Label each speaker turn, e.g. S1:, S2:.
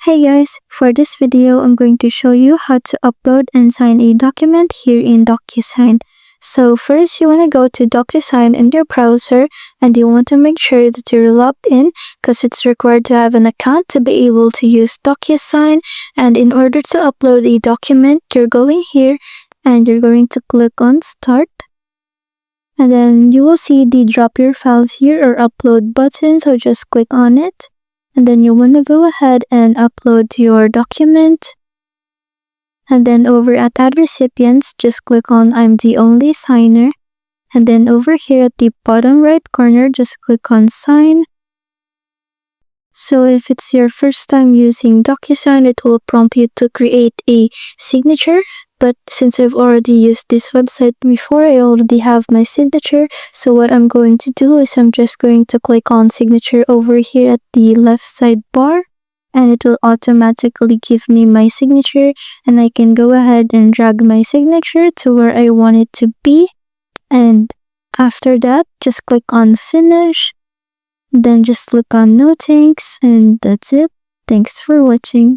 S1: Hey guys, for this video, I'm going to show you how to upload and sign a document here in DocuSign. So first, you want to go to DocuSign in your browser and you want to make sure that you're logged in because it's required to have an account to be able to use DocuSign. And in order to upload a document, you're going here and you're going to click on Start. And then you will see the drop your files here or upload button, so just click on it. And then you want to go ahead and upload your document. And then over at Add Recipients, just click on I'm the only signer. And then over here at the bottom right corner, just click on Sign. So if it's your first time using DocuSign, it will prompt you to create a signature. But since I've already used this website before, I already have my signature. So what I'm going to do is I'm just going to click on signature over here at the left side bar. And it will automatically give me my signature. And I can go ahead and drag my signature to where I want it to be. And after that, just click on finish. Then just click on no thanks. And that's it. Thanks for watching.